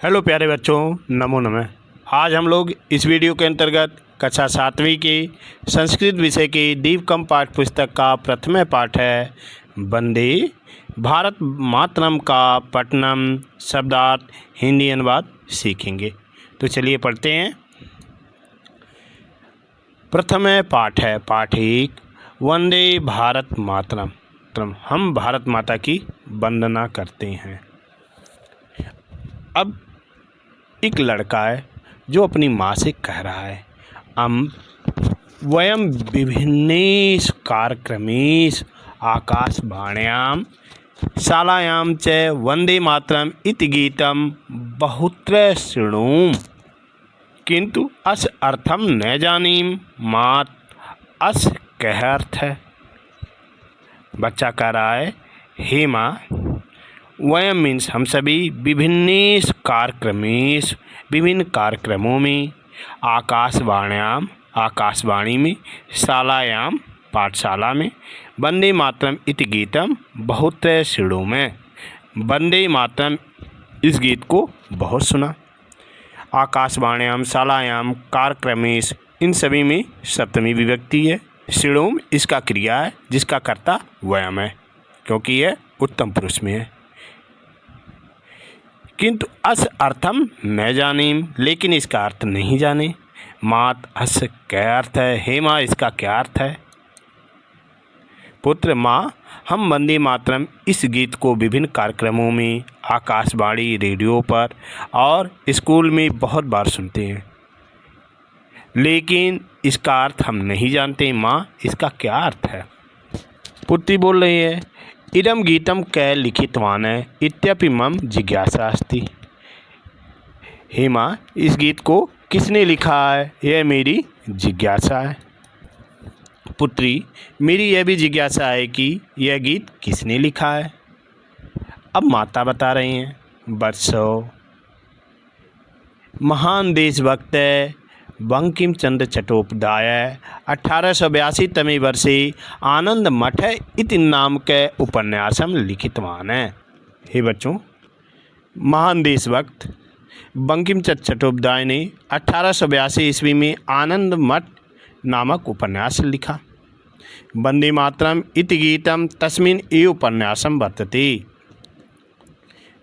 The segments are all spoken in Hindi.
हेलो प्यारे बच्चों, नमो नमः। आज हम लोग इस वीडियो के अंतर्गत कक्षा 7वीं की संस्कृत विषय की दीपकम पाठ पुस्तक का प्रथम पाठ है वंदे भारत मातरम का पठनम शब्दार्थ हिंदी अनुवाद सीखेंगे। तो चलिए पढ़ते हैं। प्रथम पाठ है पाठ 1 वंदे भारत मातरम। हम भारत माता की वंदना करते हैं। अब एक लड़का है जो अपनी माँ से कह रहा है वयम विभिन्नेष कार्यक्रमेष आकाशवाण्यां शालायां च वंदे मातरम इति गीतम बहुत्र शृणुम किंतु अस अर्थम न जानीम मात अस कह अर्थ है। बच्चा कह रहा है, हे माँ, वयम मीन्स हम सभी विभिन्नेष कार्यक्रमेश विभिन्न कार्यक्रमों में आकाशवाण्याम आकाशवाणी में शालायाम पाठशाला में वंदे मातरम इति गीतम बहुत शृणु में वंदे मातरम इस गीत को बहुत सुना। आकाशवाण्याम शालायाम कार्यक्रमेश इन सभी में सप्तमी विभक्ति है। शृणुम इसका क्रिया है जिसका कर्ता वयम है क्योंकि यह उत्तम पुरुष में है। किंतु अस अर्थम न जानीम लेकिन इसका अर्थ नहीं जाने। मात अस क्या अर्थ है? हे माँ, इसका क्या अर्थ है? पुत्र माँ, हम वंदे मातरम इस गीत को विभिन्न कार्यक्रमों में आकाशवाणी रेडियो पर और स्कूल में बहुत बार सुनते हैं लेकिन इसका अर्थ हम नहीं जानते। माँ, इसका क्या अर्थ है? पुत्री बोल रही है, इदम गीतम कै लिखितवान है इत्यपि मम जिज्ञासा अस्ति। हे माँ, इस गीत को किसने लिखा है, यह मेरी जिज्ञासा है। पुत्री, मेरी यह भी जिज्ञासा है कि यह गीत किसने लिखा है। अब माता बता रही हैं, वत्सो महान देशभक्त बंकिम चंद्र चट्टोपाध्याय 1882 तमे वर्षे आनंद मठ इति नाम के उपन्यासम लिखितवान है। हे बच्चों, महान देशभक्त बंकिम चंद्र चट्टोपाध्याय ने 1882 ईस्वी में आनंद मठ नामक उपन्यास लिखा। वंदे मातरम इति गीतम तस्मिन् एव उपन्यासम वर्तते।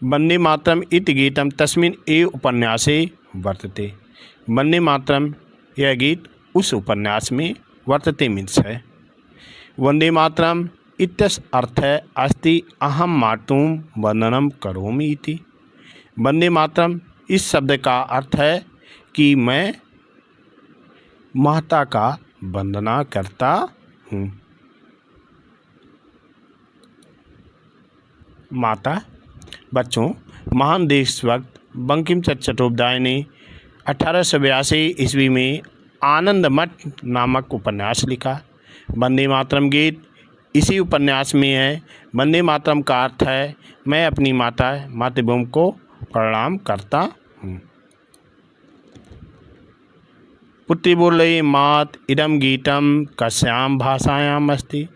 वंदे मातरम इति गीतम तस्मिन् एव उपन्यासे वर्तते। वंदे मातरम यह गीत उस उपन्यास में वर्तते मीन्स है। वंदे मातरम इत्यस्य अर्थः अस्ति अहम मातुं वंदनम करोमि इति। वंदे मातरम इस शब्द का अर्थ है कि मैं माता का वंदना करता हूँ। माता बच्चों, महान देशभक्त बंकिम चंद्र चट्टोपाध्याय ने 1882 ईस्वी में आनंद मठ नामक उपन्यास लिखा। वंदे मातरम गीत इसी उपन्यास में है। वंदे मातरम का अर्थ है मैं अपनी मातृभूमि को प्रणाम करता हूँ। पुत्री बोल रही, मात इदम गीतम कस्याम भाषायाम अस्ति।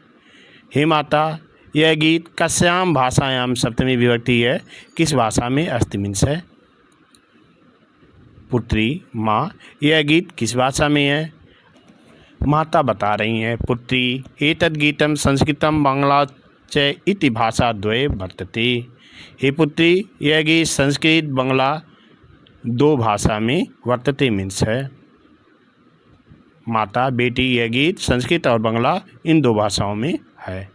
हे माता, यह गीत कस्याम भाषायाम सप्तमी विभक्ति है, किस भाषा में अस्ति मीन्स है। पुत्री माँ, यह गीत किस भाषा में है? माता बता रही हैं, पुत्री एतद् गीतम संस्कृतम बांग्ला च इति भाषा द्वये वर्तते। हे पुत्री, यह गीत संस्कृत बांग्ला दो भाषा में वर्तते मीन्स है। माता, बेटी, यह गीत संस्कृत और बांग्ला इन दो भाषाओं में है।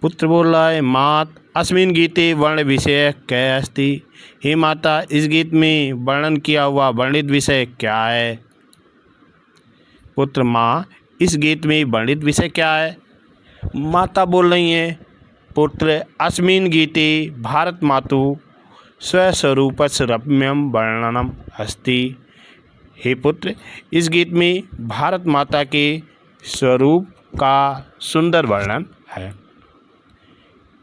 पुत्र बोल रहा है, मात अस्मिन् गीते वर्ण विषय क्या अस्ति। हे माता, इस गीत में वर्णन किया हुआ वर्णित विषय क्या है? पुत्र माँ, इस गीत में वर्णित विषय क्या है? माता बोल रही हैं, पुत्र अस्मिन् गीते भारत मातु स्वस्वरूपस्य रम्यम वर्णनम अस्ति। हे पुत्र, इस गीत में भारत माता के स्वरूप का सुंदर वर्णन है।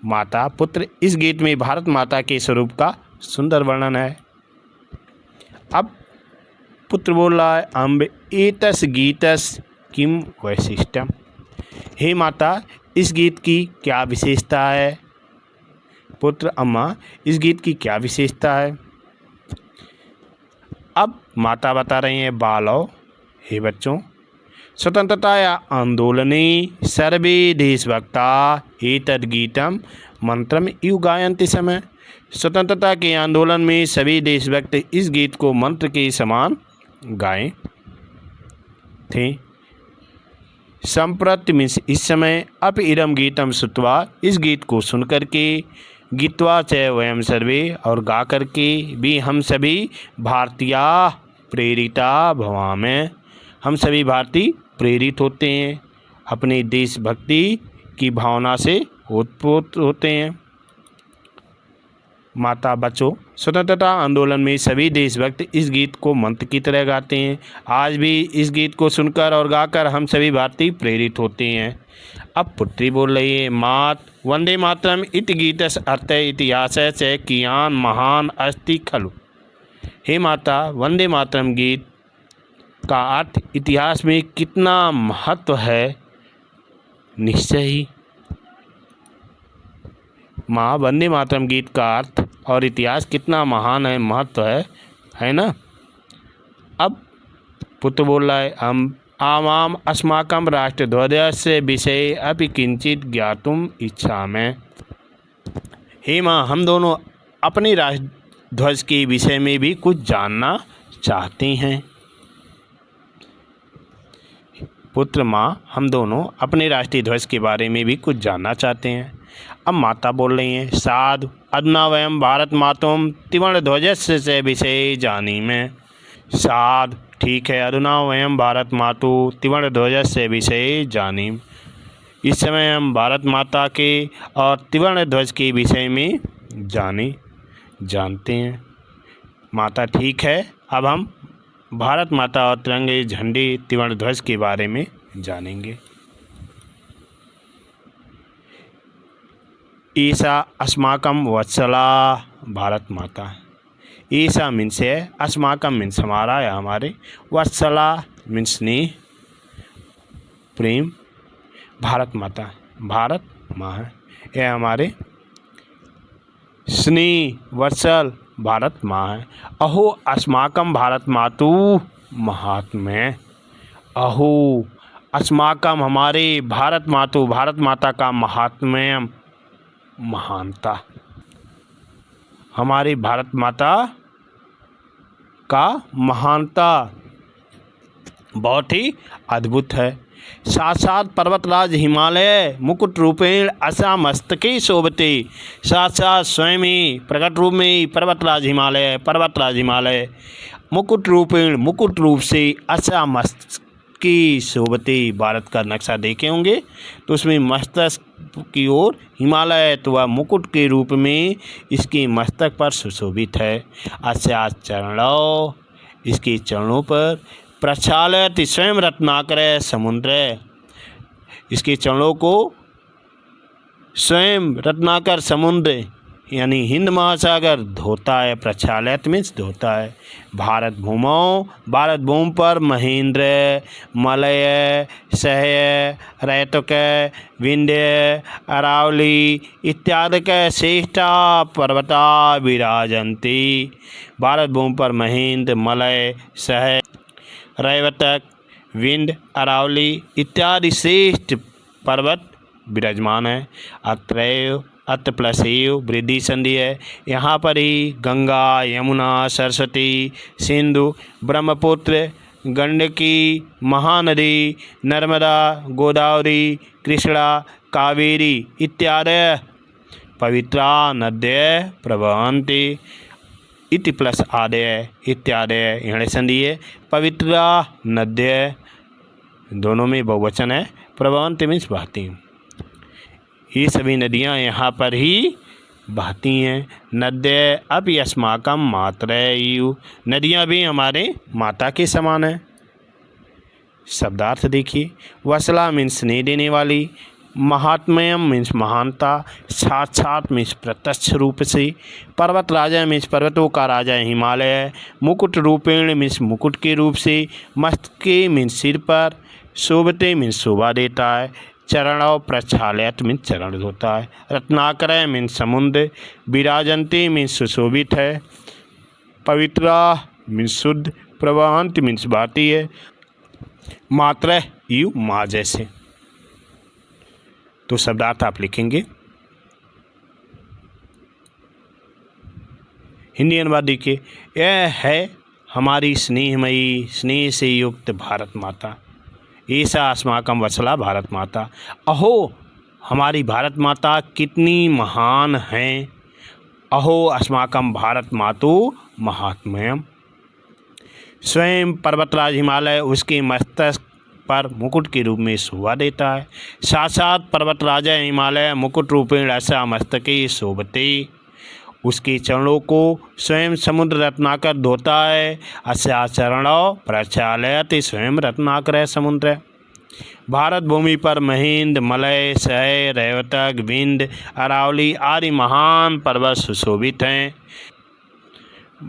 माता, पुत्र, इस गीत में भारत माता के स्वरूप का सुंदर वर्णन है। अब पुत्र बोल रहा है, अम्ब एतस गीतस किम वैशिष्ट्यम। हे माता, इस गीत की क्या विशेषता है? पुत्र, अम्मा, इस गीत की क्या विशेषता है? अब माता बता रही हैं बालो, हे बच्चों, स्वतंत्रता आंदोलने सर्वे देशभक्ता एतद् गीतम मंत्रम इव गायन्ति समय। स्वतंत्रता के आंदोलन में सभी देशभक्त इस गीत को मंत्र के समान गाए थे। संप्रति मीन्स इस समय, अप इदम गीतम श्रुत्वा, इस गीत को सुन करके, गीतवा च वयम सर्वे, और गा करके भी हम सभी भारतीय प्रेरिता भवामः, हम सभी भारतीय प्रेरित होते हैं, अपनी देशभक्ति की भावना से ओतप्रोत होते हैं। माता बच्चों, स्वतंत्रता आंदोलन में सभी देशभक्त इस गीत को मंत्र की तरह गाते हैं। आज भी इस गीत को सुनकर और गाकर हम सभी भारतीय प्रेरित होते हैं। अब पुत्री बोल रही है, मात वंदे मातरम इति गीतस्य अर्थ इतिहास च कियान महान अस्ति खलु। हे माता, वंदे मातरम गीत का अर्थ इतिहास में कितना महत्व है। निश्चय ही माँ, वंदे मातरम गीत का अर्थ और इतिहास कितना महान है, महत्व है ना। अब पुत्र बोल रहा है, हम आमाम अस्माकं राष्ट्रध्वजस्य विषये अपि किंचित ज्ञातुम इच्छामि। हे माँ, हम दोनों अपने राष्ट्रध्वज के विषय में भी कुछ जानना चाहते हैं। पुत्र, माँ, हम दोनों अपने राष्ट्रीय ध्वज के बारे में भी कुछ जानना चाहते हैं। अब माता बोल रही हैं, साधु अधुना वयम भारत मातुम त्रिवर्ण ध्वजस्य से विषय जानीमः। साधु, ठीक है, अधुना वयम भारत मातु त्रिवर्ण ध्वजस्य विषय जानीम। इस समय हम भारत माता के और त्रिवर्ण ध्वज के विषय में जानते हैं। माता, ठीक है, अब हम भारत माता और तिरंगे झंडे त्रिवर्ण ध्वज के बारे में जानेंगे। ईसा अस्माकं वत्सला भारत माता। ईसा मीन्स है, अस्माकं मीन्स हमारा या हमारे, वत्सला मीन्स स्नेह प्रेम, भारत माता भारत माँ है, यह हमारे स्नेह वत्सल भारत माँ है। अहो अस्माकं भारत मातु महात्म्य। अहो अस्माकं हमारे भारत मातु भारत माता का महात्म्य महानता, हमारी भारत माता का महानता बहुत ही अद्भुत है। साक्षात पर्वतराज हिमालय मुकुट रूपेण असा मस्तके शोभते। साक्षात स्वयं ही प्रकट रूप में ही पर्वतराज हिमालय मुकुट रूप से असा मस्तके शोभते। भारत का नक्शा देखे होंगे तो उसमें मस्तक की ओर हिमालय तो वह मुकुट के रूप में इसके मस्तक पर सुशोभित है। असा चरणों, इसके चरणों पर प्रक्षालयत स्वयं रत्नाकर समुद्र, इसके चरणों को स्वयं रत्नाकर समुद्र यानी हिंद महासागर धोता है। प्रक्षालयत मीन्स धोता है। भारत भूमि पर महेंद्र, मलय, सह्य, रैतुक, विंध्य, अरावली इत्यादि श्रेष्ठा पर्वता विराजन्ति। भारत भूमि पर महेंद्र, मलय, सह्य, रैवतक, विंध्य, अरावली इत्यादि श्रेष्ठ पर्वत विराजमान है। अत्रैव अत प्लस एव वृद्धि संधि है। यहाँ पर ही गंगा, यमुना, सरस्वती, सिंधु, ब्रह्मपुत्र, गंडकी, महानदी, नर्मदा, गोदावरी, कृष्णा, कावेरी इत्यादि पवित्रा नद्यः प्रवहन्ति। इति प्लस आदय इत्यादि यहाँ संधि है। पवित्रा नद्यः दोनों में बहुवचन है। प्रवहन्ति मीन्स बहती। ये सभी नदियाँ यहाँ पर ही बहती हैं। नद्य अपि अस्माकं मातरैव, नदियाँ भी हमारे माता के समान हैं। शब्दार्थ देखिए। वसला मीन्स स्नेह देने वाली, महात्म्यम मीन्स महानता, साक्षात मीन्स प्रत्यक्ष रूप से, पर्वत राजा मीन्स पर्वतों का राजा हिमालय, मुकुट रूपेण मीन्स मुकुट के रूप से, मस्तके मीन्स सिर पर, शोभते मीन्स शोभा देता है, चरणों प्रक्षालयत मीन्स चरण धोता है, रत्नाकर मीन्स समुद्र, विराजन्ति मीन्स सुशोभित है, पवित्रा मीन्स शुद्ध, प्रवहंती मीन्स बहती है, मात्र यू माँ जैसे। तो शब्दार्थ आप लिखेंगे। हिंदी अनुवाद देखिए, यह है हमारी स्नेहमयी स्नेह से युक्त भारत माता, ऐसा अस्माकं वत्सला भारत माता। अहो हमारी भारत माता कितनी महान हैं, अहो अस्माकं भारत मातु महात्म्यम। स्वयं पर्वतराज हिमालय उसके मस्तक पर मुकुट के रूप में शोभा देता है। साक्षात पर्वतराज हिमालय मुकुट रूपेण ऐसा मस्तके शोभते। उसके चरणों को स्वयं समुद्र रत्नाकर धोता है। अस्या चरणों प्रक्षालयति स्वयं रत्नाकर समुद्र। भारत भूमि पर महेंद्र, मलय, सह, रैवतक, विंध्य, अरावली आदि महान पर्वत सुशोभित हैं।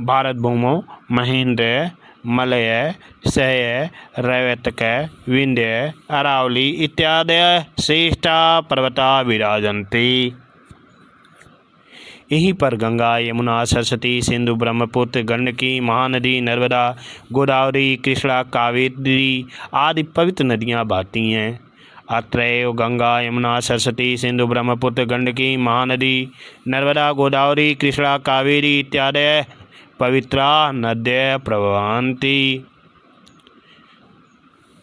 भारत भूमौ महेंद्र, मलय, सह, रैवतक, विंध्य, अरावली इत्यादि श्रेष्ठा पर्वता विराजन्ति। यहीं पर गंगा, यमुना, सरस्वती, सिंधु, ब्रह्मपुत्र, गंडकी, महानदी, नर्मदा, गोदावरी, कृष्णा, कावेरी आदि पवित्र नदियाँ बहती हैं। अत्रैव गंगा, यमुना, सरस्वती, सिंधु, ब्रह्मपुत्र, गंडकी, महानदी, नर्मदा, गोदावरी, कृष्णा, कावेरी इत्यादि पवित्रा नद्यः प्रवहन्ति।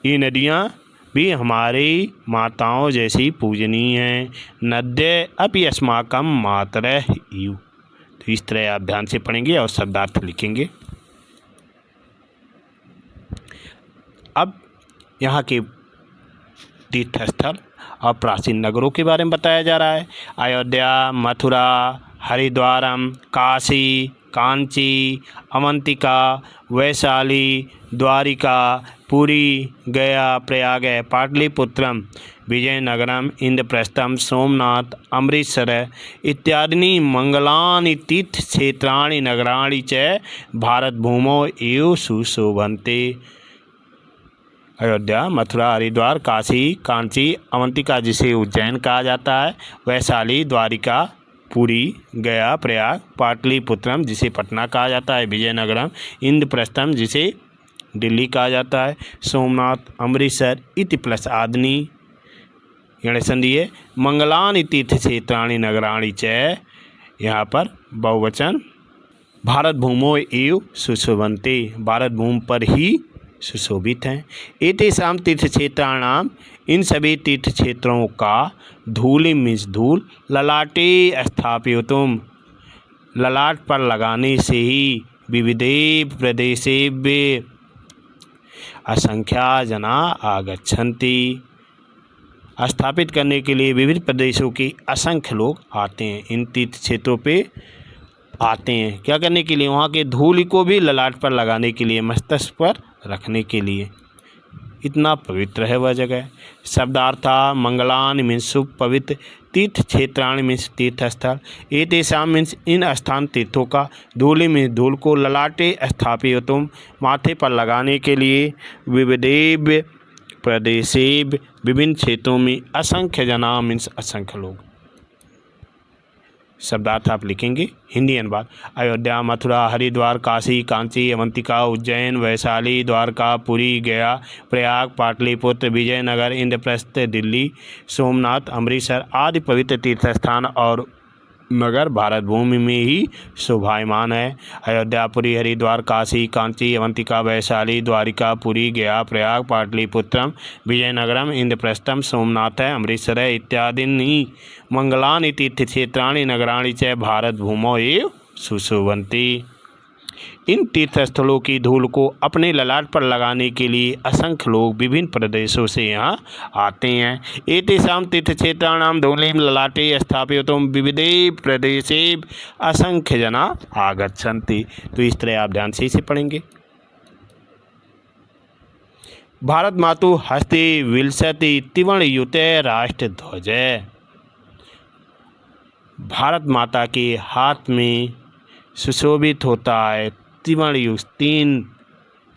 ये नदियाँ भी हमारी माताओं जैसी पूजनीय हैं। नद्य अपि अस्माकं मातरः इव। तो इस तरह आप ध्यान से पढ़ेंगे और शब्दार्थ लिखेंगे। अब यहाँ के तीर्थस्थल और प्राचीन नगरों के बारे में बताया जा रहा है। अयोध्या, मथुरा, हरिद्वारम, काशी, कांची, अवंतिका, वैशाली, द्वारिका, पुरी, गया, प्रयाग, पाटलिपुत्रम, विजयनगरम, इंद्रप्रस्थम, सोमनाथ, अमृतसर इत्यादीनि मंगलानि तीर्थक्षेत्राणि नगराणि च भारतभूमौ एव सुशोभन्ते। अयोध्या, मथुरा, हरिद्वार, काशी, कांची, अवंतिका जिसे उज्जैन कहा जाता है, वैशाली, द्वारिका, पुरी, गया, प्रयाग, पाटलिपुत्रम जिसे पटना कहा जाता है, विजयनगरम, इंद्रप्रस्थम जिसे दिल्ली कहा जाता है, सोमनाथ, अमृतसर इति प्लस आदि संधि है। मंगलानि तीर्थक्षेत्राणि नगराणि च, यहाँ पर बहुवचन, भारत भूमो एव सुशोभन्ते, भारत भूमि पर ही सुशोभित हैं। एतेषां तीर्थक्षेत्राणाम, इन सभी तीर्थ क्षेत्रों का धूलि मीन्स धूल, ललाटे स्थापयितुम, ललाट पर लगाने से ही, विविधे प्रदेशेभ्य असंख्या जना आगच्छन्ति, स्थापित करने के लिए विविध प्रदेशों के असंख्य लोग आते हैं। इन तीर्थ क्षेत्रों पे आते हैं क्या करने के लिए, वहाँ के धूल को भी ललाट पर लगाने के लिए, मस्तक पर रखने के लिए। इतना पवित्र है वह जगह। शब्दार्था मंगलान मीन्स शुभ पवित्र, तीर्थ क्षेत्राणि मीन्स तीर्थस्थल, एतेषां मीन्स इन स्थान तीर्थों का, धूलि मीन्स धूल को, ललाटे स्थापयितुम माथे पर लगाने के लिए, विविधेभ्य प्रदेशेभ्य विभिन्न क्षेत्रों में, असंख्य जना मीन्स असंख्य लोग। शब्दार्थ आप लिखेंगे। हिंदी अनुवाद, अयोध्या, मथुरा, हरिद्वार, काशी, कांची, अवंतिका, उज्जैन, वैशाली, द्वारका, पुरी, गया, प्रयाग, पाटलिपुत्र, विजयनगर, इंद्रप्रस्थ, दिल्ली, सोमनाथ, अमृतसर आदि पवित्र तीर्थस्थान और नगर भारत भूमि में ही शोभायमान है। अयोध्या, पुरी, हरिद्वार, काशी, कांची, अवंतिका, वैशाली, द्वारिका, पुरी, गया, प्रयाग, पाटलिपुत्रम, विजयनगरम, इंद्रप्रस्थम, सोमनाथ, अमृतसर इत्यादीनि मंगलानि तीर्थक्षेत्राणि नगराणि च भारत भूमौ एव सुशोभन्ति। इन तीर्थस्थलों की धूल को अपने ललाट पर लगाने के लिए असंख्य लोग विभिन्न प्रदेशों से यहाँ आते हैं। एतेषां तीर्थक्षेत्राणां धूलिं ललाटे स्थापयितुं विविधे प्रदेशे असंख्य जना आगच्छन्ति। तो इस तरह आप ध्यान से इसे पढ़ेंगे। भारत मातु हस्ते विलसति त्रिवर्णयुते राष्ट्रध्वज। भारत माता के हाथ में सुशोभित होता है त्रिवर्ण युक्त, 3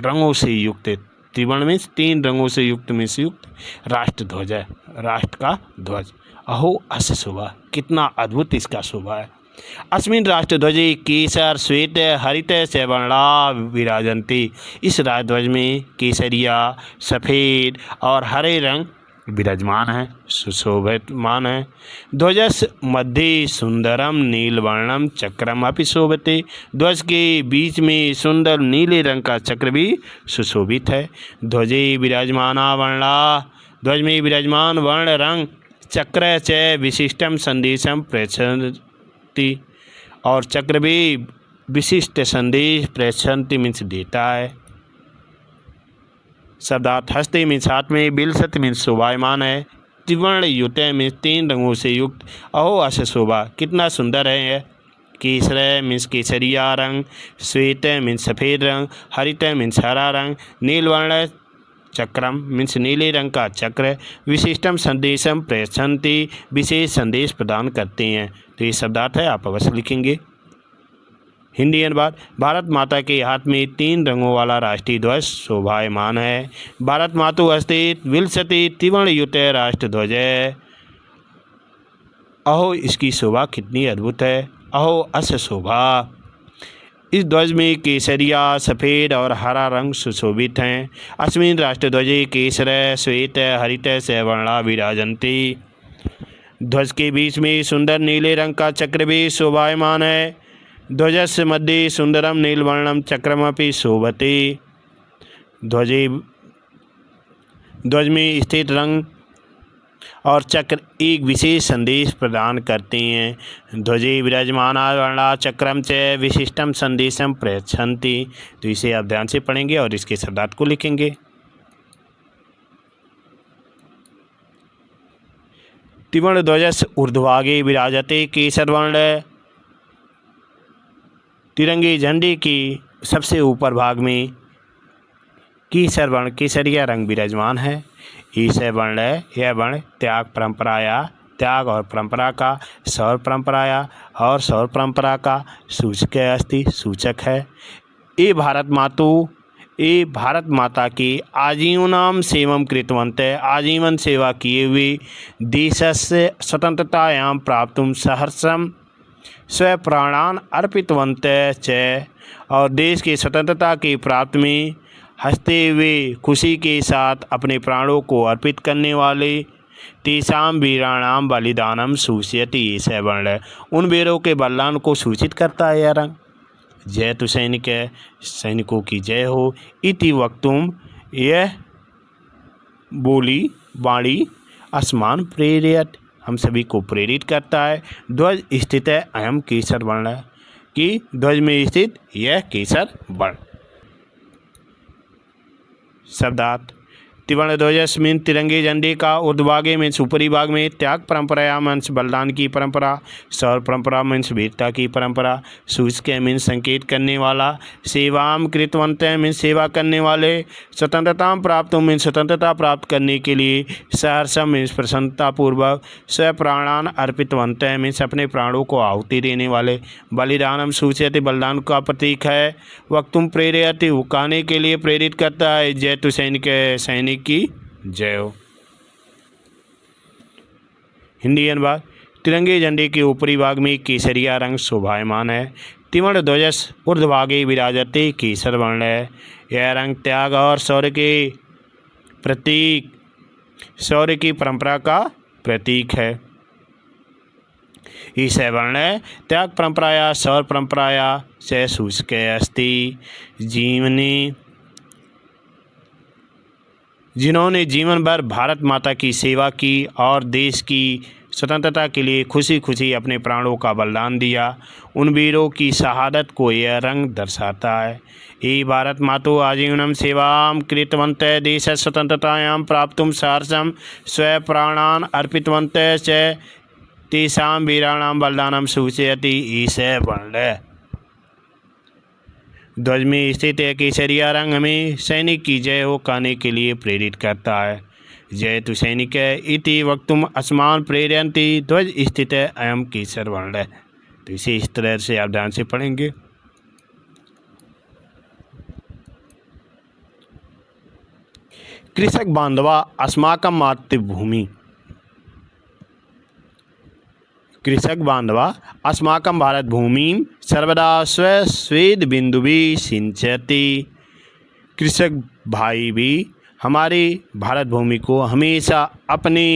रंगों से युक्त, त्रिवर्ण में 3 रंगों से युक्त में से युक्त राष्ट्रध्वज है, राष्ट्र का ध्वज। अहो अस्य शोभा, कितना अद्भुत इसका शोभा है। अस्मिन् राष्ट्रध्वजे केसर श्वेत हरित च वर्णा विराजन्ति। इस राष्ट्रध्वज में केसरिया, सफ़ेद और हरे रंग विराजमान है, सुशोभितमान है। ध्वजस्य मध्ये सुंदरम नीलवर्णम चक्रम अपि शोभते। ध्वज के बीच में सुंदर नीले रंग का चक्र भी सुशोभित है। ध्वजे विराजमाना वर्णा, ध्वज में विराजमान वर्ण रंग चक्र च विशिष्टम संदेशम प्रेषयति, और चक्र भी विशिष्ट संदेश प्रेषयति मीन्स देता है। शब्दार्थ हस्ते मीन्स हाथ में, बिलसत मीन्स शोभायमान है, त्रिवर्ण युत मीन्स 3 रंगों से युक्त। अहो अस शोभा, कितना सुंदर है यह। केसर मीन्स केसरिया रंग, श्वेत मीन्स सफ़ेद रंग, हरित मीन्स हरा रंग, नीलवर्ण चक्रम मीन्स नीले रंग का चक्र, विशिष्टम संदेशम प्रेषयन्ति विशेष संदेश प्रदान करते हैं। तो ये शब्दार्थ है, आप अवश्य लिखेंगे। हिंदी अनुवाद। भारत माता के हाथ में 3 रंगों वाला राष्ट्रीय ध्वज शोभायमान है। भारत मातु हस्ते विलसति त्रिवर्ण युत राष्ट्र ध्वज है। अहो इसकी शोभा कितनी अद्भुत है, अहो अस शोभा। इस ध्वज में केसरिया, सफ़ेद और हरा रंग सुशोभित हैं। अस्मिन् राष्ट्रध्वजे केसर श्वेत हरित च वर्णा विराजन्ति। ध्वज के बीच में सुंदर नीले रंग का चक्र भी शोभायमान है। ध्वजस्य मध्ये सुंदरम नीलवर्णम चक्रमपि शोभते। ध्वज में स्थित रंग और चक्र एक विशेष संदेश प्रदान करते हैं। ध्वजे विराजमाना वर्णा चक्रम च विशिष्टम संदेशम प्रेषयन्ति। तो इसे आप ध्यान से पढ़ेंगे और इसके शब्दार्थ को लिखेंगे। त्रिवर्ण ध्वजस्य ऊर्ध्वभागे विराजते। केसरवर्ण तिरंगे झंडे के सबसे ऊपर भाग में केसर वर्ण केसरिया रंग विराजमान है। ईसै वर्ण है, यह वर्ण त्याग और परंपरा का, सौर परंपराया और सौर परंपरा का सूचक है। ये भारत माता के आजीवनाम सेवम कृतवंत, आजीवन सेवा किए हुए देशस्य स्वतंत्रतायां प्राप्तुम सहर्षम स्वप्राणान अर्पितवंत च, और देश की स्वतंत्रता की प्राप्ति में हंसते हुए खुशी के साथ अपने प्राणों को अर्पित करने वाले तेषाम वीराणाम बलिदानम सूचयति। ये सवर्ण है, उन वीरों के बलिदान को सूचित करता है यह रंग। जय तु सैनिक, सैनिकों की जय हो। इति वक्तुम, यह बोली वाणी अस्मान प्रेरयत, हम सभी को प्रेरित करता है। ध्वज स्थित है अयम केसर वर्ण, कि ध्वज में स्थित यह केसर वर्ण। शब्दार्थ। त्रिवर्ण ध्वजस्मिन् तिरंगे झंडे का ऊर्ध्वभागे मीन्स ऊपरी भाग में त्याग परंपराया मीन्स बलिदान की परंपरा, सौर परंपरा मीन्स वीरता की परंपरा, सूचक मीन्स संकेत करने वाला, सेवाम कृतवंत मीन्स सेवा करने वाले, स्वतंत्रता प्राप्त मीन्स स्वतंत्रता प्राप्त करने के लिए, सहर्षम मीन्स प्रसन्नतापूर्वक, स्वप्राणान अर्पितवंत मीन्स अपने प्राणों को आहुति देने वाले, बलिदानम सूचयति बलिदान का प्रतीक है, वक्तुम प्रेरयति उकाने के लिए प्रेरित करता है। जय तु सैनिक, सैनिक की जय हो। हिंदी अनुवाद। तिरंगे झंडे के ऊपरी भाग में केसरिया रंग शोभायमान है। त्रिवर्ण ध्वजस ऊर्ध्वभागे विराजते केसर वर्ण है। यह रंग त्याग और शौर्य की परंपरा का प्रतीक है। ईसै वर्ण त्याग परंपराया सौर परंपराया से सूचक अस्ति। जिन्होंने जीवन भर भारत माता की सेवा की और देश की स्वतंत्रता के लिए खुशी खुशी अपने प्राणों का बलिदान दिया, उन वीरों की शहादत को यह रंग दर्शाता है। ये भारत मातु आजीवनम सेवाम कृतवंत देश स्वतंत्रतायां प्राप्तुम सहर्षम स्वप्राणान अर्पितवंत च तेषां वीराणां बलिदानम सूचयति। ईसै वर्ण। ध्वज में स्थित केसरिया रंग हमें सैनिक की जय हो कहने के लिए प्रेरित करता है। जय तु सैनिक इति वक्तुम अस्मान प्रेरयन्ति। ध्वज स्थित अयम केसर वर्ण। तो इसे इस तरह से आप ध्यान से पढ़ेंगे। कृषक बांधवा अस्माकं मातृभूमि। कृषक बांधवा अस्माकं भारत भूमिं सर्वदा स्वस्वेदबिन्दुभिः सिंचति। कृषक भाई भी हमारे भारत भूमि को हमेशा अपने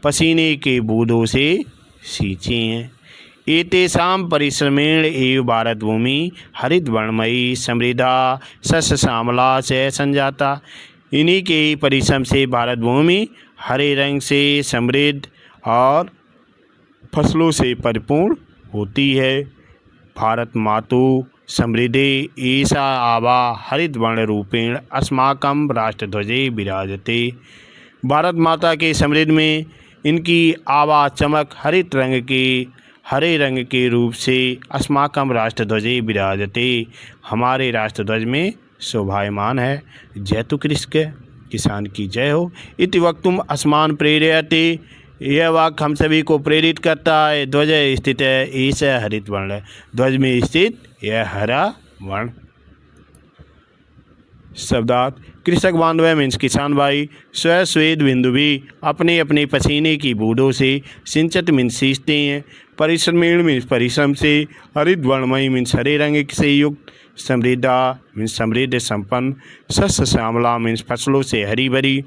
पसीने के बूंदों से सींचे हैं। एतेषां परिश्रमेण एव भारत भूमि हरितवर्णमयी समृद्धा शस्य श्यामला से संजाता। इन्हीं के परिश्रम से भारत भूमि हरे रंग से समृद्ध और फसलों से परिपूर्ण होती है। भारत मातु समृद्धे ईशा आभा हरितवर्ण रूपेण अस्माकं राष्ट्रध्वजे विराजते। भारत माता के समृद्ध में इनकी आभा चमक हरे रंग के रूप से अस्माकं राष्ट्रध्वजे विराजते, हमारे राष्ट्रध्वज में शोभायमान है। जयतु कृषक, किसान की जय हो। इति वक्तुम अस्मान् प्रेरयते, यह वाक्य हम सभी को प्रेरित करता है। ध्वज स्थित है ईश हरित वर्ण, ध्वज में स्थित यह हरा वर्ण। शब्दार्थ कृषक बांधव मीन्स किसान भाई स्वस्वेद बिंदु भी अपने अपने पसीने की बूंदों से सिंचत मीन्स सींचते हैं। परिश्रमेण मीन्स परिश्रम से, हरित वर्णमयी मीन्स हरे रंग से युक्त, समृद्धा मीन्स समृद्ध संपन्न, शस्य श्यामला मीन्स फसलों से हरी भरी,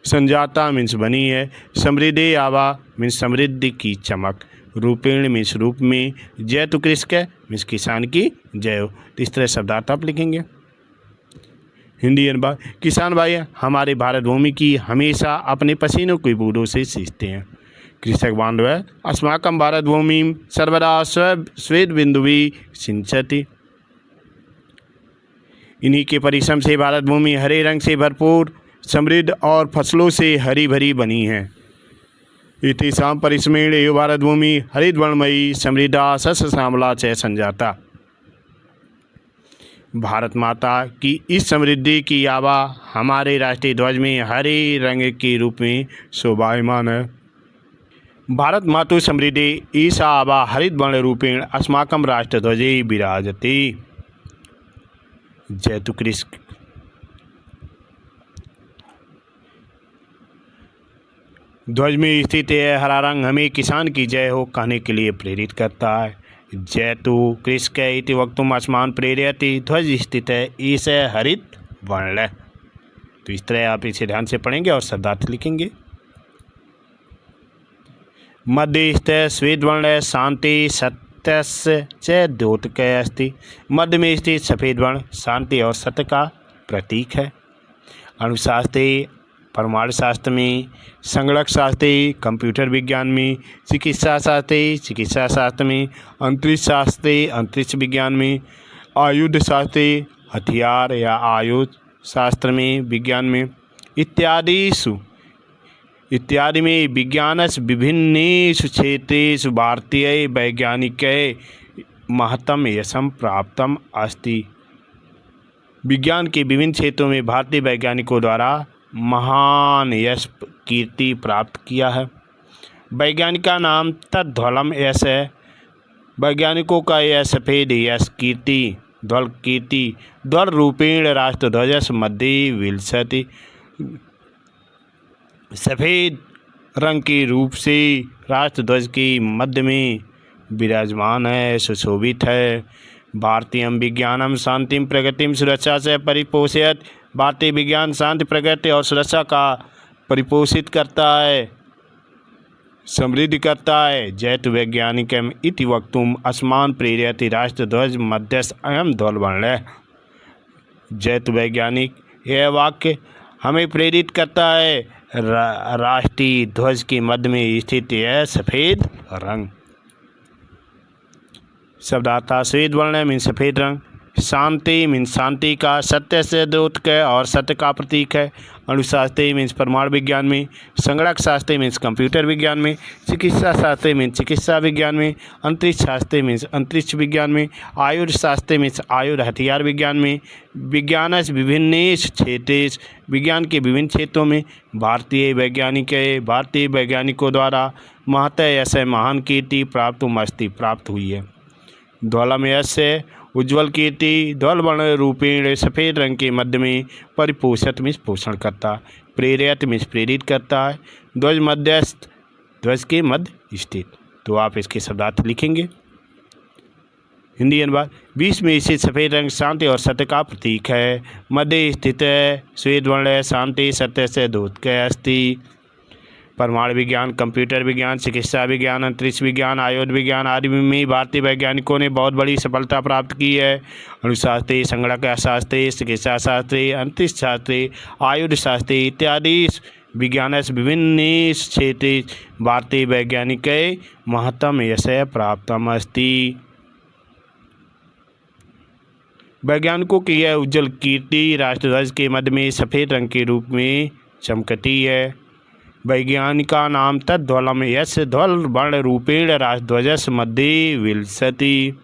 संजाता मीन्स बनी है, समृद्धि आभा मीन्स समृद्धि की चमक, रूपेण मीन्स रूप में, जयतु कृषक मीन्स किसान की जय हो। तो इस तरह शब्दार्थ आप लिखेंगे। हिंदी अनुवाद किसान भाई हमारे भारत भूमि की हमेशा अपने पसीनों की बूंदों से सींचते हैं। कृषक बांधव अस्माकं भारत भूमि सर्वदा स्वेद बिंदुभिः सिंचति। इन्हीं के परिश्रम से भारत भूमि हरे रंग से भरपूर, समृद्ध और फसलों से हरी भरी बनी है। एतेषां परिश्रमेण एव भारत भूमि हरितवर्णमयी समृद्धा शस्य श्यामला च संजाता। भारत माता की इस समृद्धि की आभा हमारे राष्ट्रीय ध्वज में हरे रंग के रूप में शोभायमान है। भारत मातु समृद्धि ईशा आभा हरितवर्ण रूपेण अस्माकं राष्ट्रध्वजे विराजते। जयतु कृषक। ध्वज में स्थित है हरा रंग हमें किसान की जय हो कहने के लिए प्रेरित करता है। जयतु कृषक इति वक्तुम अस्मान् प्रेरयति, ध्वज स्थित है ईश हरित वर्ण। तो इस तरह आप इसे ध्यान से पढ़ेंगे और शब्दार्थ लिखेंगे। मध्य स्थित श्वेत वर्ण शांति सत्यस्य च द्योतकः अस्ति। मध्य में स्थित सफेद वर्ण शांति और सत्य का प्रतीक है। अणुशास्त्री, परमाणु शास्त्र में, संगणक शास्त्र, कंप्यूटर विज्ञान में, चिकित्सा शास्त्र में, अंतरिक्ष शास्त्र, अंतरिक्ष विज्ञान में, आयुध शास्त्र, हथियार या आयुध शास्त्र में, विज्ञान में, इत्यादि में विज्ञानस्य विभिन्नेषु क्षेत्रेषु भारतीय वैज्ञानिकैः महत्तम यशं प्राप्तम अस्ति। विज्ञान के विभिन्न क्षेत्रों में भारतीय वैज्ञानिकों द्वारा महान यश कीर्ति प्राप्त किया है। वैज्ञानिका नाम तद्ध्वलम यश है। वैज्ञानिकों का यह सफ़ेद यश कीर्ति ध्वल रूपेण राष्ट्रध्वजस्य मध्ये विलसति। सफ़ेद रंग के रूप से राष्ट्रध्वज के मध्य में विराजमान है, सुशोभित है। भारतीय विज्ञानम शांतिम प्रगतिम सुरक्षा से परिपोषयत। भारतीय विज्ञान शांति, प्रगति और सुरक्षा का परिपोषित करता है, समृद्धि करता है। जयतु वैज्ञानिकम इति वक्तुम अस्मान् प्रेरयति, राष्ट्रध्वज मध्यस्थ अयम ध्वलवर्ण। जयतु वैज्ञानिक, यह वाक्य हमें प्रेरित करता है राष्ट्रीय ध्वज के मध्य में स्थित यह सफ़ेद रंग। शब्दार्थ श्वेत वर्ण मीन सफ़ेद रंग, शांति मीन्स शांति का, सत्य से द्योतक और सत्य का प्रतीक है। अणुशास्त्र मीन्स परमाणु विज्ञान में, संगणक शास्त्र मीन्स कंप्यूटर विज्ञान में, चिकित्सा शास्त्र मीन्स चिकित्सा विज्ञान में, अंतरिक्ष शास्त्र मीन्स अंतरिक्ष विज्ञान में, आयुध शास्त्र मीन्स आयुध हथियार विज्ञान में, विज्ञानस्य विभिन्नेषु क्षेत्रेषु विज्ञान के विभिन्न क्षेत्रों में भारतीय वैज्ञानिकों द्वारा महत यश महान कीर्ति प्राप्त हुई है। ध्वलम यश उज्ज्वल कीर्ति, ध्वल वर्ण रूपेण सफ़ेद रंग के मध्य में परिपोषित मीन्स पोषण करता, प्रेरयत मीन्स प्रेरित करता है। ध्वज मध्यस्थ, ध्वज के मध्य स्थित। तो आप इसके शब्दार्थ लिखेंगे। हिंदी अनुवाद। बीच में स्थित सफ़ेद रंग शांति और सत्य का प्रतीक है। मध्य स्थित श्वेत वर्ण है शांति सत्य से दूत के अस्ति। परमाणु विज्ञान, कंप्यूटर विज्ञान, चिकित्सा विज्ञान, अंतरिक्ष विज्ञान, आयुर्वेद विज्ञान आदि में भारतीय वैज्ञानिकों ने बहुत बड़ी सफलता प्राप्त की है। अणुशास्त्री, संगणक शास्त्री, चिकित्सा शास्त्री, अंतरिक्ष शास्त्री, आयुर्वेद शास्त्री इत्यादि विज्ञान से विभिन्न क्षेत्रे भारतीय वैज्ञानिक महत्तम यश प्राप्तम अस्ति। वैज्ञानिकों की यह उज्जवल कीर्ति राष्ट्रध्वज के मध्य में सफ़ेद रंग के रूप में चमकती है। वैज्ञानिका नाम तद्ध्वलम यश ध्वल वर्ण रूपेण राष्ट्रध्वजस्य मध्ये विलसति।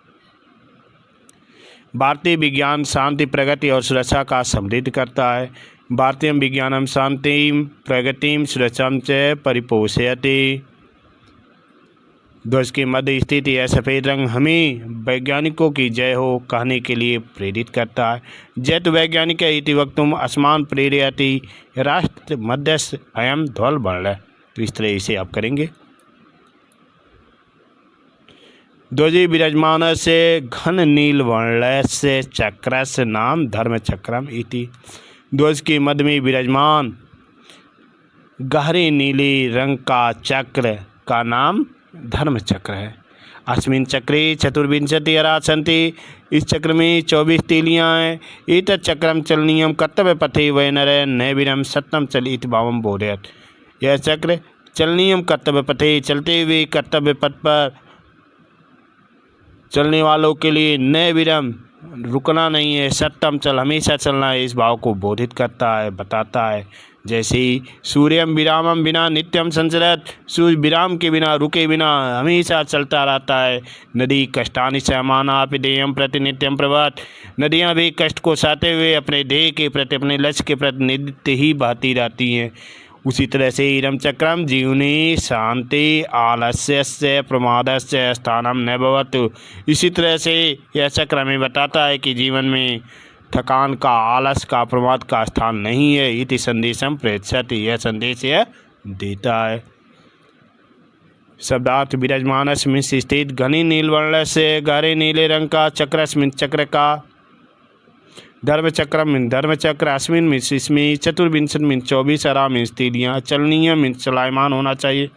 भारतीय विज्ञान शांति, प्रगति और सुरक्षा का समृद्ध करता है। भारतीय विज्ञानम शांतिम प्रगतिम सुरक्षाम च परिपोषयति। ध्वज के मध्य स्थित यह सफ़ेद रंग हमें वैज्ञानिकों की जय हो कहने के लिए प्रेरित करता है। जयतु वैज्ञानिक इति वक्तुम अस्मान् प्रेरयति राष्ट्र मध्यस्थ अयम ध्वल वर्ण। तो इस तरह इसे आप करेंगे। ध्वजे विराजमान से घन नील वर्ण से चक्रस्य नाम धर्म चक्रम इति। ध्वज के मध्य में विराजमान गहरे नीले रंग का चक्र का नाम धर्म चक्र है। अस्मिन् चक्रे चतुर्विंशति अरा सन्ति। इस चक्र में 24 तीलियाँ हैं। एतत् चक्रम चलनीयम कर्तव्य पथे वै नर नैविरम सत्यम चलित भावम बोधयत्। यह चक्र चलनीयम कर्तव्य पथे चलते हुए कर्तव्य पथ पर चलने वालों के लिए नैविरम रुकना नहीं है, सत्यम चल हमेशा चलना है, इस भाव को बोधित करता है, बताता है। जैसे ही सूर्यम विरामम बिना नित्यम संचरत, सूर्य विराम के बिना रुके बिना हमेशा चलता रहता है। नदी कष्टानि सहमानापि ध्येयं प्रति नित्यम प्रवहत। नदियाँ भी कष्ट को सहते हुए अपने ध्येय के प्रति, अपने लक्ष्य के प्रति नित्य ही बहती रहती हैं। उसी तरह से इदं चक्रम जीवने शांति आलस्यस्य प्रमादस्य स्थानम न भवतु। इसी तरह से यह चक्र हमें बताता है कि जीवन में थकान का, आलस का, प्रमाद का स्थान नहीं है। इति संदेशम प्रेषयति। यह संदेश यह देता है। शब्दार्थ विराजमानस्मिन् स्थित घनी नीलवर्ण से गहरे नीले रंग का चक्रस्मिन् चक्र का धर्मचक्रम धर्मचक्र अस्मिन् मिन्स इसमें चतुर्विंशत मीन्स 24 अरा मीन्स तीलियाँ चलनीय मीन्स चलायमान होना चाहिए।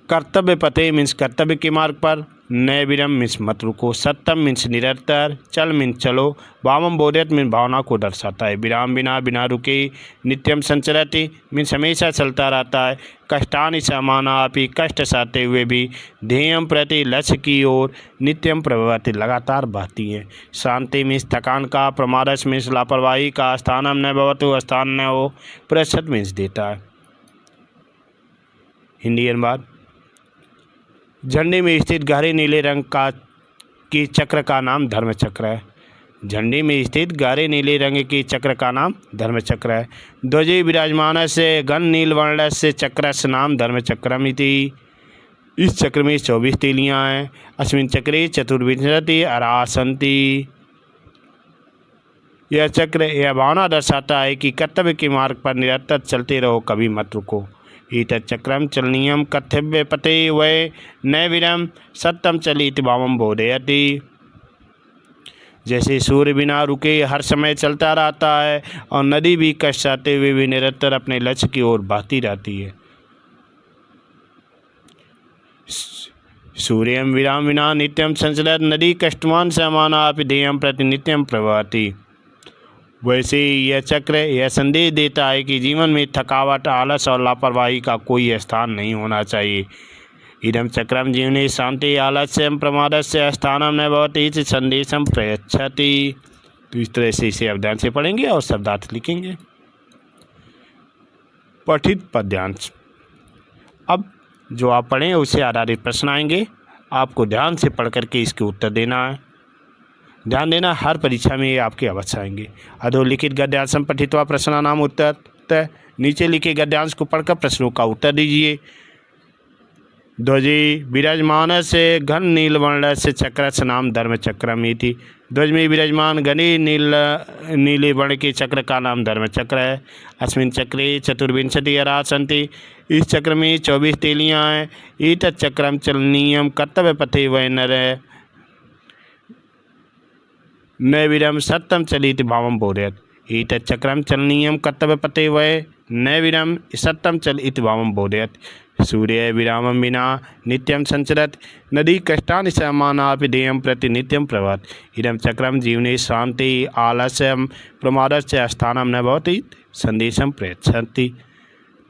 कर्तव्य पथे मीन्स कर्तव्य के मार्ग पर। नैविरम मीन्स मत रुको। सत्यम मीन्स निरंतर। चल मीन्स चलो। भावम बोधयत मीन्स भावना को दर्शाता है। विराम बिना, बिना रुके। नित्यम संचरति मीन्स हमेशा चलता रहता है। कष्टानि सहमानापि कष्ट सहते हुए भी। ध्येयम प्रति लक्ष्य की ओर। नित्यम प्रभवति लगातार बहती है। शांति मीन्स थकान का। प्रमादस मीन्स लापरवाही का। स्थानम न भवतु स्थान न हो। प्रतिशत मीन्स देता है। हिंदी अनुवाद। झंडे में स्थित गहरे नीले रंग का की चक्र का नाम धर्म चक्र है। झंडे में स्थित गहरे नीले रंग की चक्र का नाम धर्म चक्र है। ध्वजे विराजमान से घन नील वर्ण से चक्रस्य नाम धर्म चक्रम इति। इस चक्र में 24 तीलियाँ हैं। अस्मिन् चक्रे चतुर्विंशति अरा सन्ति। यह चक्र यह भावना दर्शाता है कि कर्तव्य के मार्ग पर निरंतर चलते रहो, कभी मत रुको। एतत् चक्रम चलनीयम कर्तव्य पथे वै नैविरम सत्यम चलित भावम बोधयति। जैसे सूर्य बिना रुके हर समय चलता रहता है और नदी भी कष्ट सहते हुए भी निरंतर अपने लक्ष्य की ओर बहती रहती है। सूर्यम विराम विना नित्यम संचरत। नदी कष्टवान समानापि ध्येयं प्रति नित्यम प्रवहति। वैसे यह चक्र यह संदेश देता है कि जीवन में थकावट, आलस और लापरवाही का कोई स्थान नहीं होना चाहिए। इदं चक्रम जीवने शांति आलस्यम प्रमादस्य स्थानम न भवति इति संदेशम प्रयच्छति। तो इस तरह से इसे आप ध्यान से पढ़ेंगे और शब्दार्थ लिखेंगे। पठित पद्यांश। अब जो आप पढ़ें उससे आधारित प्रश्न आएंगे। आपको ध्यान से पढ़ करके इसके उत्तर देना है। ध्यान देना, हर परीक्षा में ये आपके अवश्य आएंगे। अधोलिखित गद्यांशम पठित्वा प्रश्नानाम उत्तर। नीचे लिखे गद्यांश को पढ़कर प्रश्नों का उत्तर दीजिए। ध्वजी विराजमानस्य घन नीलवर्णस्य चक्रस्य नाम धर्मचक्रम इति। ध्वज में विराजमान घने नीले वर्ण के चक्र का नाम धर्मचक्र है। अस्मिन् चक्रे चतुर्विंशति अरा सन्ति। इस चक्र में 24 तेलियाँ हैं। एतत् चक्रम चलनीयम कर्तव्य पथे वै नर नैविरम सत्यम चलित भावम बोधयत। एतत् चक्रम चलनीयम कर्तव्य पथे वै नैविरम सत्यम चल इति भावम बोधयत। सूर्य विरामं विना नित्यं संचरत। नदी कष्टानि समानापि ध्येयं प्रति नित्यं प्रवहत। इदं चक्रम जीवने शांति आलस्यं प्रमादस्य स्थानं न भवति संदेशं प्रयच्छन्ति।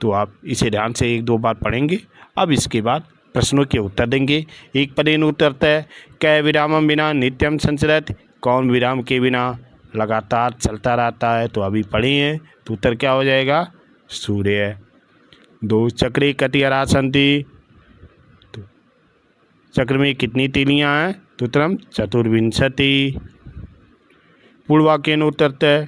तो आप इसे ध्यान से 1-2 बार पढ़ेंगे। अब इसके बाद प्रश्नों के उत्तर देंगे। एक पदेन उत्तरतः कै विरामं विना नित्यं संचरत। कौन विराम के बिना लगातार चलता रहता है? तो अभी पढ़े हैं, तो उत्तर क्या हो जाएगा? सूर्य। 2 चक्रे कति अरा सन्ति। तो चक्र में कितनी तीलियाँ हैं? तो उत्तरम चतुर्विंशति। पूर्ववाक्येन उत्तरतः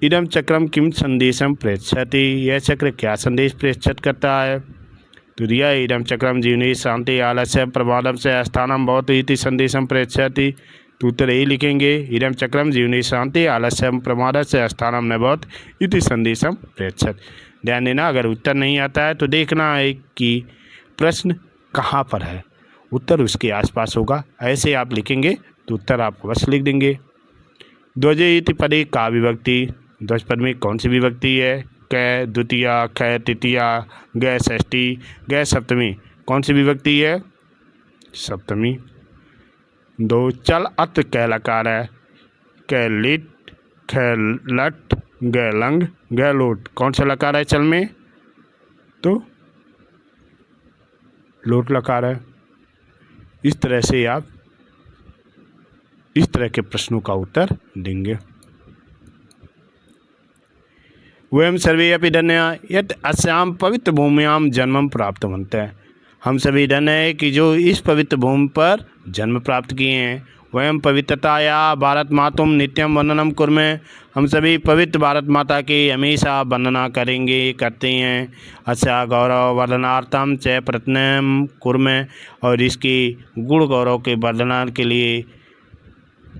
इदं चक्रम किम संदेशम प्रेषयति। यह चक्र क्या संदेश प्रेषित करता है? तो दिया इदं चक्रम जीवने शांति आलस्य प्रमादम से स्थानम भवति इति संदेशम प्रेषयति। तो उत्तर यही लिखेंगे, इदं चक्रम जीवने शांति आलस्य प्रमाद से स्थानम न भवति इति संदेशम प्रेषयति। ध्यान देना, अगर उत्तर नहीं आता है तो देखना है कि प्रश्न कहाँ पर है, उत्तर उसके आसपास होगा। ऐसे आप लिखेंगे तो उत्तर आप अवश्य लिख देंगे। ध्वजे इति पदे का विभक्ति। ध्वज पद में कौन सी विभक्ति है? कै द्वितीया, कै तृतीया, गै षष्ठी, गै सप्तमी। कौन सी विभक्ति है? सप्तमी। 2 चल अत कै लकार है। कै लिट, कै लट, गै लंग, गै लोट। कौन सा लकार है चल में? तो लोट लकार है। इस तरह से आप इस तरह के प्रश्नों का उत्तर देंगे। वयम सर्वे अपि धन्या यत् अस्याम पवित्र भूम्याम जन्मं प्राप्तवन्तः। हम सभी धन्य है कि जो इस पवित्र भूमि पर जन्म प्राप्त किए हैं। वयम पवित्रताया भारत मातुम नित्यम वंदनम कुर्मे। हम सभी पवित्र भारत माता की हमेशा वंदना करेंगे, करते हैं। अच्छा गौरव वर्धनार्थम च प्रयत्नम कुर्मे। और इसके गुण गौरव के वर्धन के लिए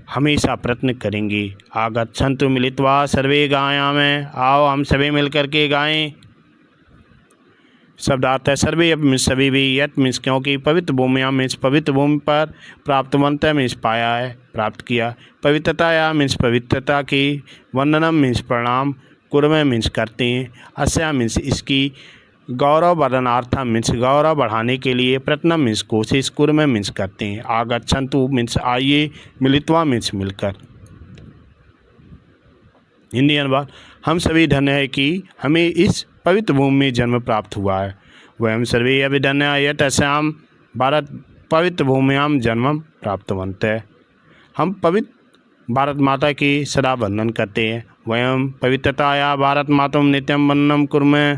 हमेशा प्रयत्न करेंगे। आगच्छन्तु मिलित्वा सर्वे गायामें। आओ हम सभी मिलकर के गाएं। शब्दार्थ है सर्वे मीन्स सभी भी, यत मीन्स क्योंकि, पवित्र भूमियाँ मीन्स पवित्र भूमि पर, प्राप्तवंत मीन्स पाया है, प्राप्त किया, पवित्रताया मीन्स पवित्रता की, वंदनम मीन्स प्रणाम, कुर्मे मीन्स करते हैं, अस्या मीन्स इसकी, गौरव वर्धनार्थम मीन्स गौरव बढ़ाने के लिए, प्रयत्न मीन्स कोशिश, कुर्मे मीन्स करते हैं, आगच्छन्तु मीन्स आइए, मिलित्वा मीन्स मिलकर। हिंदी अनुवाद। हम सभी धन्य है कि हमें इस पवित्र भूमि में जन्म प्राप्त हुआ है। वयम सर्वे अपि धन्या यत् अस्याम भारत पवित्र भूम्याम जन्मं प्राप्तवन्तः। हम पवित्र भारत माता की सदा वंदन करते हैं। वयम पवित्रताया भारत मातुम नित्यम वंदनम कुर्मे।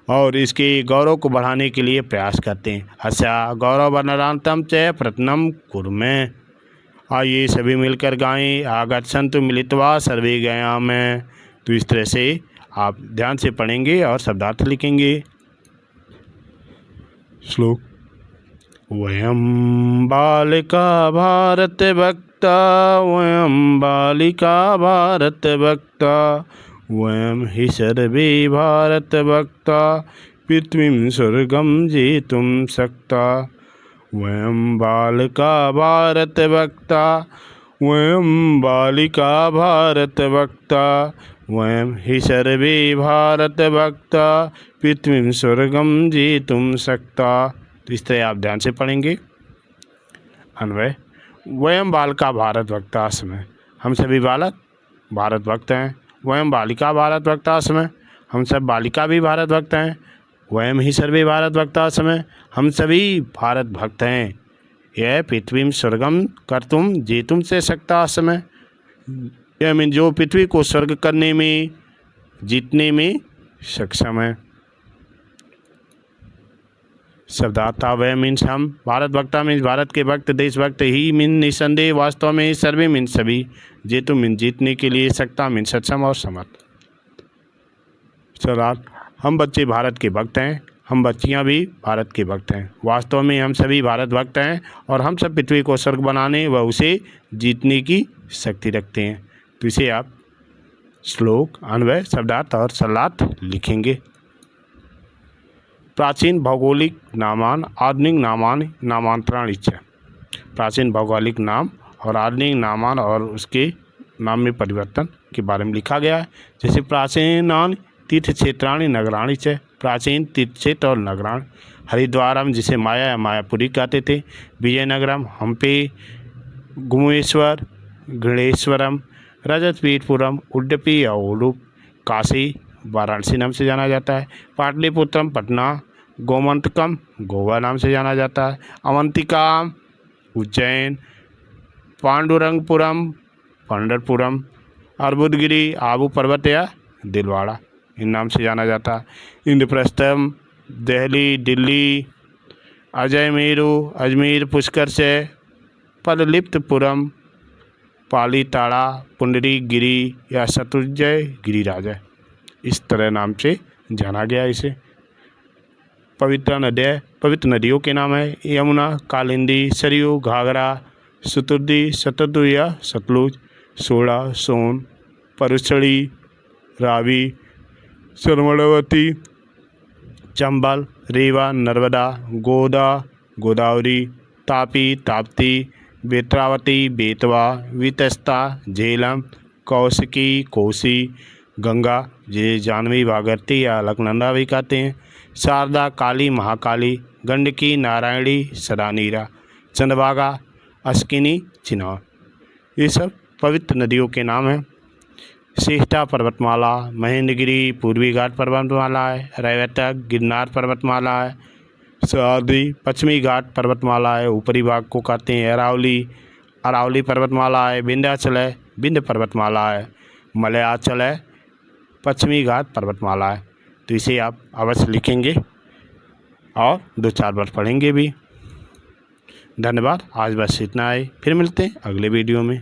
और इसके गौरव को बढ़ाने के लिए प्रयास करते हैं। अस्या गौरव वर्धनार्थम च प्रयत्नम कुर्मे। आइए सभी मिलकर गाएं। आगच्छन्तु मिलित्वा सर्वे गायामें। तो इस तरह से आप ध्यान से पढ़ेंगे और शब्दार्थ लिखेंगे। श्लोक। वयम बालिका भारत भक्ता, वयम बालिका भारत भक्ता, वयम हि सर्वे भारत भक्ता, पृथ्वीं स्वर्गं जेतुं शक्ता। वयम बालिका भारत भक्ता, वयम बालिका भारत भक्ता, वयम हि सर्वे भारत भक्ता, पृथ्वीं स्वर्गं जेतुं शक्ता। तो इस तरह आप ध्यान से पढ़ेंगे। अन्वय। वयम बालिका भारत भक्ता समय। हम सभी बालक भारत भक्त हैं। वयम बालिका भारत भक्ता समय। हम सब बालिका भी भारत भक्त हैं। वयम ही सर्वे भारत भक्ता समय। हम सभी भारत भक्त हैं। यह पृथ्वीं स्वर्गम कर्तुम जेतुम से शक्ता समय। यह मीन जो पृथ्वी को स्वर्ग करने में, जीतने में सक्षम है। शब्दार्थ। वह मीन्स हम, भारत भक्ता मीन्स भारत के भक्त, देशभक्त, ही मीन निसंदेह, वास्तव में, सर्वे मीन सभी, जेतु मीन जीतने के लिए, सकता मीन सक्षम और समर्थ। शब्दार्थ। हम बच्चे भारत के भक्त हैं। हम बच्चियाँ भी भारत के भक्त हैं। वास्तव में हम सभी भारत भक्त हैं और हम सब पृथ्वी को स्वर्ग बनाने व उसे जीतने की शक्ति रखते हैं। तो इसे आप श्लोक, अन्वय, शब्दार्थ और सरलार्थ लिखेंगे। प्राचीन भौगोलिक नामान आधुनिक नामांतरण च। प्राचीन भौगोलिक नाम और आधुनिक नामान और उसके नाम में परिवर्तन के बारे में लिखा गया है। जैसे प्राचीनानि तीर्थ क्षेत्राणि नगराणि च। प्राचीन तीर्थ क्षेत्र और नगराण। हरिद्वारम जिसे माया या मायापुरी कहते थे, विजयनगरम, हम्पी, गुमेश्वर, गणेश्वरम, रजतपीठपुरम, उडुपी या उडुप, काशी वाराणसी नाम से जाना जाता है, पाटलिपुत्रम पटना, गोमंतकम गोवा नाम से जाना जाता है, अवंतिकाम उज्जैन, पांडुरंगपुरम पंढरपुरम, अर्बुदगिरी आबू पर्वत या दिलवाड़ा इन नाम से जाना जाता है, इंद्रप्रस्थम दिल्ली, अजयमेरु अजमेर, पुष्कर से पदलिप्तपुरम, पालीताड़ा, पुंडरी गिरी या शत्रुंजय गिरिराज इस तरह नाम से जाना गया इसे। पवित्र नदियों के नाम है यमुना, कालिंदी, सरयू, घाघरा, सतुर्दी, सतलुज या सतलुज, सोड़ा, सोन, परसड़ी, रावी, सरमणवती, चंबल, रेवा, नर्मदा, गोदावरी, तापी, ताप्ती, बेत्रावती, बेतवा, वितस्ता, झेलम, कौशिकी, कोसी, गंगा जिसे जानवी, भागीरथी या अलकनंदा भी कहते हैं, शारदा, काली, महाकाली, गंडकी, नारायणी, सदानीरा, चंद्रभागा, अस्किनी, चिनाब ये सब पवित्र नदियों के नाम हैं। श्रेष्ठा पर्वतमाला, महेंद्रगिरी पूर्वी घाट पर्वतमाला है, रैवतक गिरनार पर्वतमाला है, सह्याद्री पश्चिमी घाट पर्वतमाला है, ऊपरी भाग को कहते हैं अरावली पर्वतमाला है, विंध्याचल है, विंध्य पर्वतमाला है, मलयाचल है, पश्चिमी घाट पर्वतमाला है। तो इसे आप अवश्य लिखेंगे और 2-4 बार पढ़ेंगे भी। धन्यवाद। आज बस इतना है, फिर मिलते हैं अगले वीडियो में।